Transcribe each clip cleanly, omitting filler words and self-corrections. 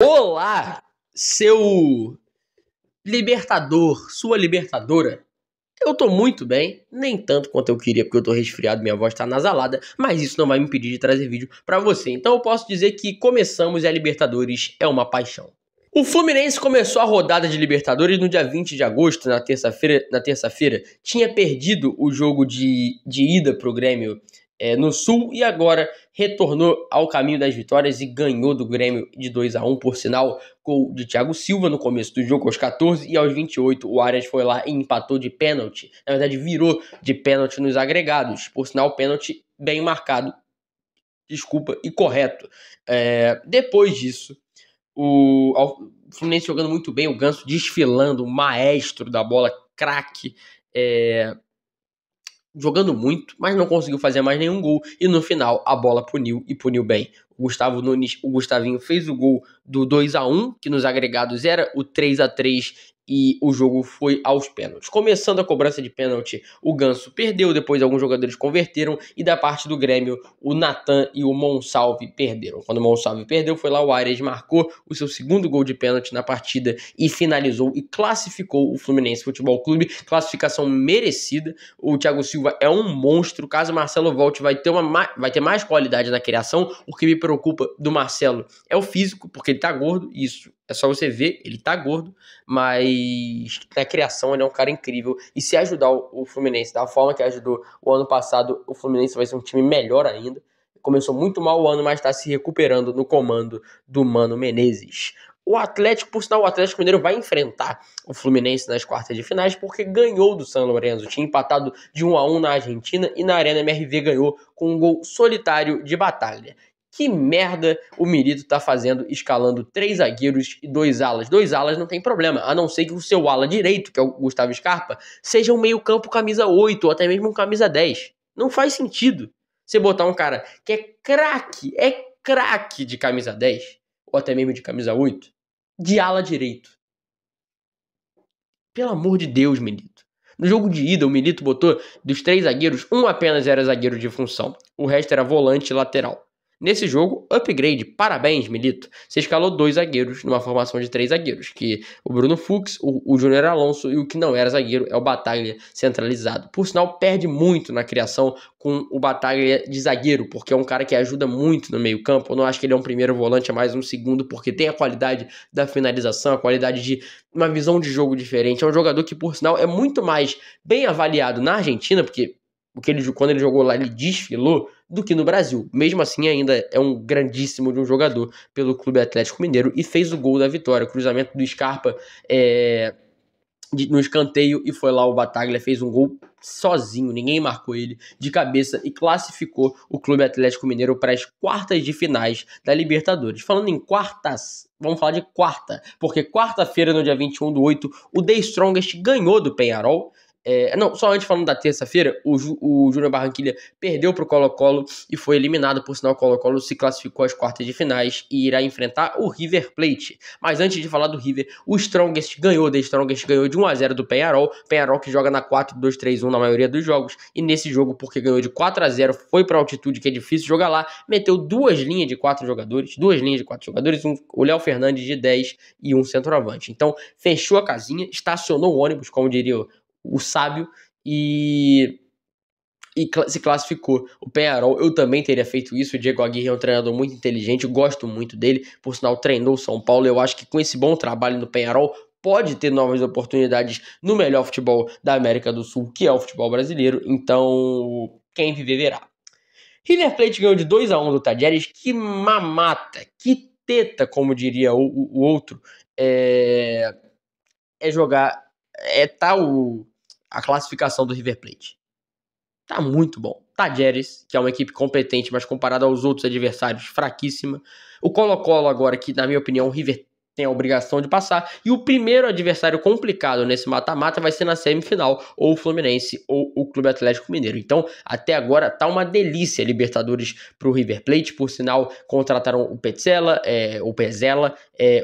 Olá, seu libertador, sua libertadora. Eu tô muito bem, nem tanto quanto eu queria, porque eu tô resfriado, minha voz tá nasalada, mas isso não vai me impedir de trazer vídeo pra você. Então eu posso dizer que começamos e a Libertadores é uma paixão. O Fluminense começou a rodada de Libertadores no dia 20 de agosto, na terça-feira, tinha perdido o jogo de ida pro Grêmio no Sul e agora retornou ao caminho das vitórias e ganhou do Grêmio de 2-1, por sinal, gol de Thiago Silva no começo do jogo aos 14 e aos 28 o Arias foi lá e empatou de pênalti, na verdade virou de pênalti nos agregados, por sinal pênalti bem marcado, e correto. Depois disso, o Fluminense jogando muito bem, o Ganso desfilando, o maestro da bola, craque, jogando muito, mas não conseguiu fazer mais nenhum gol, e no final a bola puniu, e puniu bem. O Gustavo Nunes, o Gustavinho, fez o gol do 2-1, que nos agregados era o 3-3, e o jogo foi aos pênaltis. Começando a cobrança de pênalti, o Ganso perdeu, depois alguns jogadores converteram, e da parte do Grêmio, o Natan e o Monsalve perderam. Quando o Monsalve perdeu, foi lá o Arias, marcou o seu segundo gol de pênalti na partida, e finalizou e classificou o Fluminense Futebol Clube, classificação merecida. O Thiago Silva é um monstro, caso o Marcelo volte, vai ter mais qualidade na criação. O que me preocupa do Marcelo é o físico, porque ele tá gordo, isso é só você ver, ele tá gordo, mas na criação ele é um cara incrível, e se ajudar o Fluminense da forma que ajudou o ano passado, o Fluminense vai ser um time melhor ainda. Começou muito mal o ano, mas está se recuperando no comando do Mano Menezes. O Atlético, por sinal, o Atlético Mineiro vai enfrentar o Fluminense nas quartas de finais porque ganhou do San Lorenzo. Tinha empatado de 1-1 na Argentina e na Arena MRV ganhou com um gol solitário de Bataglia. Que merda o Milito tá fazendo escalando 3 zagueiros e 2 alas. 2 alas não tem problema, a não ser que o seu ala direito, que é o Gustavo Scarpa, seja um meio campo camisa 8 ou até mesmo um camisa 10. Não faz sentido você botar um cara que é craque de camisa 10 ou até mesmo de camisa 8 de ala direito. Pelo amor de Deus, Milito. No jogo de ida, o Milito botou dos 3 zagueiros, um apenas era zagueiro de função. O resto era volante e lateral. Nesse jogo, upgrade, parabéns, Milito. Você escalou 2 zagueiros numa formação de 3 zagueiros, que o Bruno Fux, o Júnior Alonso e o que não era zagueiro é o Bataglia centralizado. Por sinal, perde muito na criação com o Bataglia de zagueiro, porque é um cara que ajuda muito no meio campo. Eu não acho que ele é um primeiro volante, é mais um segundo, porque tem a qualidade da finalização, a qualidade de uma visão de jogo diferente. É um jogador que, por sinal, é muito mais bem avaliado na Argentina, porque quando ele jogou lá, ele desfilou, do que no Brasil. Mesmo assim, ainda é um grandíssimo de um jogador pelo Clube Atlético Mineiro e fez o gol da vitória. O cruzamento do Scarpa no escanteio, e foi lá o Bataglia, fez um gol sozinho, ninguém marcou ele, de cabeça, e classificou o Clube Atlético Mineiro para as quartas de finais da Libertadores. Falando em quartas, vamos falar de quarta, porque quarta-feira, no dia 21/8, o The Strongest ganhou do Peñarol. Só antes, falando da terça-feira, o Júnior Barranquilla perdeu para o Colo-Colo e foi eliminado. Por sinal, o Colo-Colo se classificou às quartas de finais e irá enfrentar o River Plate. Mas antes de falar do River, o Strongest ganhou de 1-0 do Peñarol. Peñarol que joga na 4-2-3-1 na maioria dos jogos, e nesse jogo, porque ganhou de 4-0, foi para altitude, que é difícil jogar lá, meteu duas linhas de 4 jogadores, o Léo Fernandes de 10 e um centroavante. Então, fechou a casinha, estacionou o ônibus, como diria o sábio, e se classificou. O Peñarol, eu também teria feito isso. O Diego Aguirre é um treinador muito inteligente, eu gosto muito dele, por sinal treinou o São Paulo. Eu acho que com esse bom trabalho no Peñarol pode ter novas oportunidades no melhor futebol da América do Sul, que é o futebol brasileiro. Então, quem viver verá. River Plate ganhou de 2-1 do Tajeres. Que mamata, que teta, como diria o outro, jogar, a classificação do River Plate. Tá muito bom. Tajeres, que é uma equipe competente, mas comparado aos outros adversários, fraquíssima. O Colo-Colo agora, que na minha opinião o River tem a obrigação de passar. E o primeiro adversário complicado nesse mata-mata vai ser na semifinal, ou o Fluminense ou o Clube Atlético Mineiro. Então, até agora tá uma delícia Libertadores pro River Plate. Por sinal, contrataram o Petzela,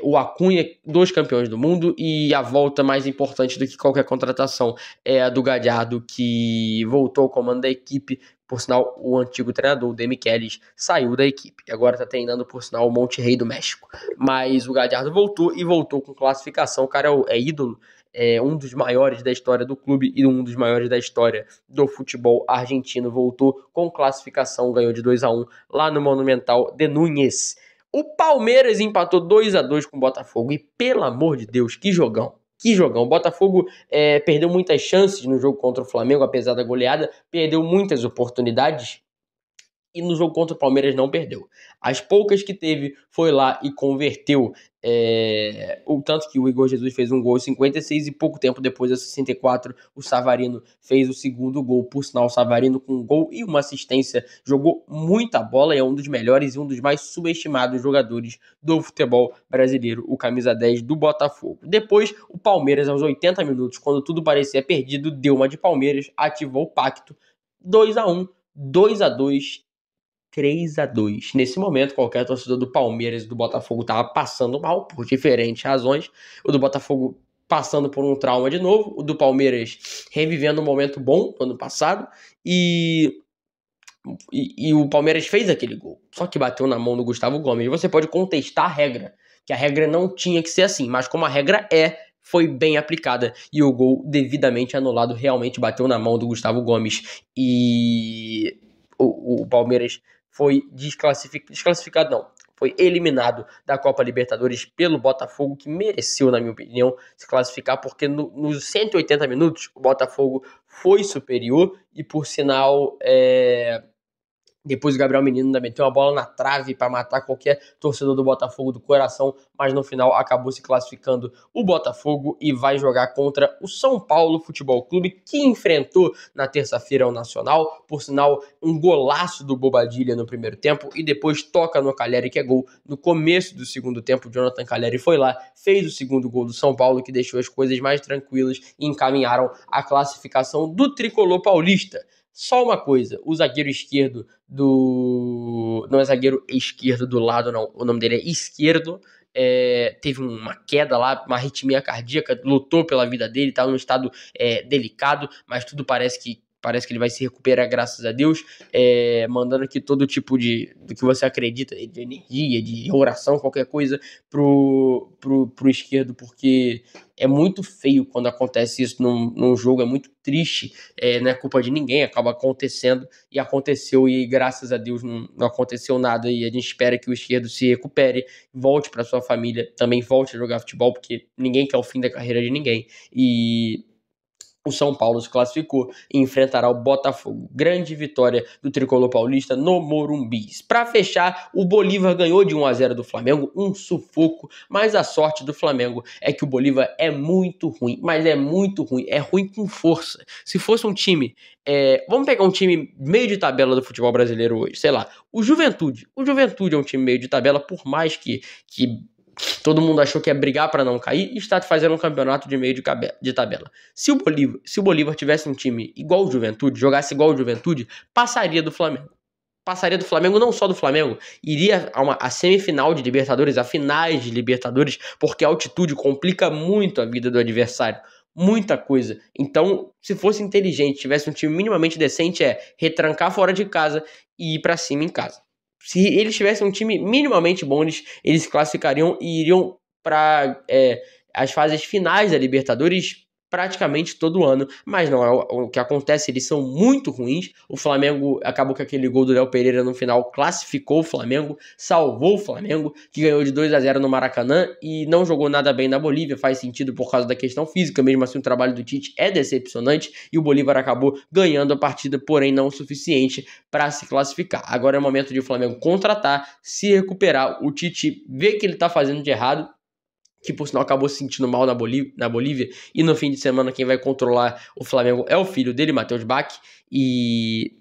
o Acunha, 2 campeões do mundo, e a volta mais importante do que qualquer contratação é a do Gallardo, que voltou ao comando da equipe Por sinal, o antigo treinador, o Demichelis, saiu da equipe. E agora está treinando, por sinal, o Monterrey do México. Mas o Gallardo voltou e voltou com classificação. O cara é ídolo, é um dos maiores da história do clube e um dos maiores da história do futebol argentino. Voltou com classificação, ganhou de 2-1 lá no Monumental de Núñez. O Palmeiras empatou 2-2 com o Botafogo. E pelo amor de Deus, que jogão! Que jogão. O Botafogo perdeu muitas chances no jogo contra o Flamengo, apesar da goleada, perdeu muitas oportunidades e no jogo contra o Palmeiras não perdeu. As poucas que teve, foi lá e converteu. O tanto que o Igor Jesus fez um gol aos 56 e pouco tempo depois, aos 64, o Savarino fez o segundo gol. Por sinal, o Savarino com um gol e uma assistência jogou muita bola e é um dos melhores e um dos mais subestimados jogadores do futebol brasileiro, o camisa 10 do Botafogo. Depois, o Palmeiras, aos 80 minutos, quando tudo parecia perdido, deu uma de Palmeiras, ativou o pacto, 2-1, 2-2, 3-2. Nesse momento, qualquer torcedor do Palmeiras e do Botafogo estava passando mal, por diferentes razões. O do Botafogo passando por um trauma de novo, o do Palmeiras revivendo um momento bom no ano passado, e o Palmeiras fez aquele gol, só que bateu na mão do Gustavo Gomes. Você pode contestar a regra, que a regra não tinha que ser assim, mas como a regra foi bem aplicada, e o gol devidamente anulado realmente bateu na mão do Gustavo Gomes, e o Palmeiras foi desclassificado não, foi eliminado da Copa Libertadores pelo Botafogo, que mereceu, na minha opinião, se classificar, porque nos 180 minutos o Botafogo foi superior, e por sinal, depois o Gabriel Menino ainda meteu uma bola na trave para matar qualquer torcedor do Botafogo do coração, mas no final acabou se classificando o Botafogo e vai jogar contra o São Paulo Futebol Clube, que enfrentou na terça-feira o Nacional. Por sinal, um golaço do Bobadilla no primeiro tempo e depois toca no Calleri, que é gol. No começo do segundo tempo, o Jonathan Calleri foi lá, fez o segundo gol do São Paulo, que deixou as coisas mais tranquilas e encaminharam a classificação do tricolor paulista. Só uma coisa, o zagueiro esquerdo não é zagueiro esquerdo do lado, não. O nome dele é Esquerdo. Teve uma queda lá, uma arritmia cardíaca, lutou pela vida dele, estava num estado delicado, mas tudo parece que ele vai se recuperar, graças a Deus, mandando aqui todo tipo do que você acredita, de energia, de oração, qualquer coisa pro esquerdo, porque é muito feio quando acontece isso num jogo, é muito triste, não é culpa de ninguém, acaba acontecendo, e aconteceu, e graças a Deus não aconteceu nada, e a gente espera que o esquerdo se recupere, volte para sua família, também volte a jogar futebol, porque ninguém quer o fim da carreira de ninguém, e o São Paulo se classificou e enfrentará o Botafogo. Grande vitória do tricolor paulista no Morumbi. Para fechar, o Bolívar ganhou de 1-0 do Flamengo, um sufoco, mas a sorte do Flamengo é que o Bolívar é muito ruim, mas é muito ruim, é ruim com força. Se fosse um time, vamos pegar um time meio de tabela do futebol brasileiro hoje, sei lá, o Juventude. O Juventude é um time meio de tabela, por mais que todo mundo achou que ia brigar para não cair e está fazendo um campeonato de meio de tabela. Se o Bolívar tivesse um time igual o Juventude, jogasse igual o Juventude, passaria do Flamengo. Passaria do Flamengo, não só do Flamengo, iria a semifinal de Libertadores, a finais de Libertadores, porque a altitude complica muito a vida do adversário. Muita coisa. Então, se fosse inteligente, tivesse um time minimamente decente, retrancar fora de casa e ir para cima em casa. Se eles tivessem um time minimamente bom, eles se classificariam e iriam para as fases finais da Libertadores praticamente todo ano, mas não é o que acontece, eles são muito ruins. O Flamengo acabou com aquele gol do Léo Pereira no final, classificou o Flamengo, salvou o Flamengo, que ganhou de 2-0 no Maracanã e não jogou nada bem na Bolívia. Faz sentido por causa da questão física, mesmo assim o trabalho do Tite é decepcionante e o Bolívar acabou ganhando a partida, porém não o suficiente para se classificar. Agora é o momento de o Flamengo contratar, se recuperar, o Tite vê que ele está fazendo de errado, que por sinal acabou se sentindo mal na Bolívia, e no fim de semana quem vai controlar o Flamengo é o filho dele, Matheus Bach, e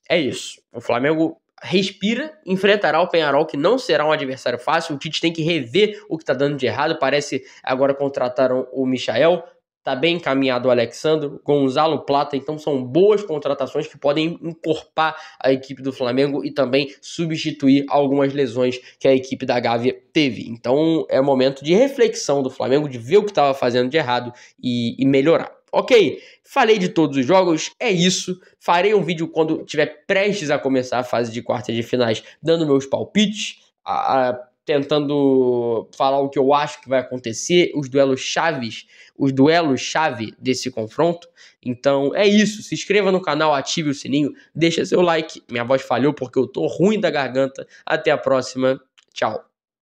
é isso. O Flamengo respira, enfrentará o Peñarol, que não será um adversário fácil. O Tite tem que rever o que está dando de errado, parece agora contrataram o Michael, tá bem encaminhado o Alexandro, Gonzalo Plata, então são boas contratações que podem encorpar a equipe do Flamengo e também substituir algumas lesões que a equipe da Gávea teve. Então é momento de reflexão do Flamengo, de ver o que estava fazendo de errado e melhorar. Ok? Falei de todos os jogos, é isso. Farei um vídeo quando estiver prestes a começar a fase de quartas de finais, dando meus palpites, tentando falar o que eu acho que vai acontecer, os duelos-chave desse confronto. Então é isso, se inscreva no canal, ative o sininho, deixa seu like. Minha voz falhou porque eu tô ruim da garganta. Até a próxima, tchau.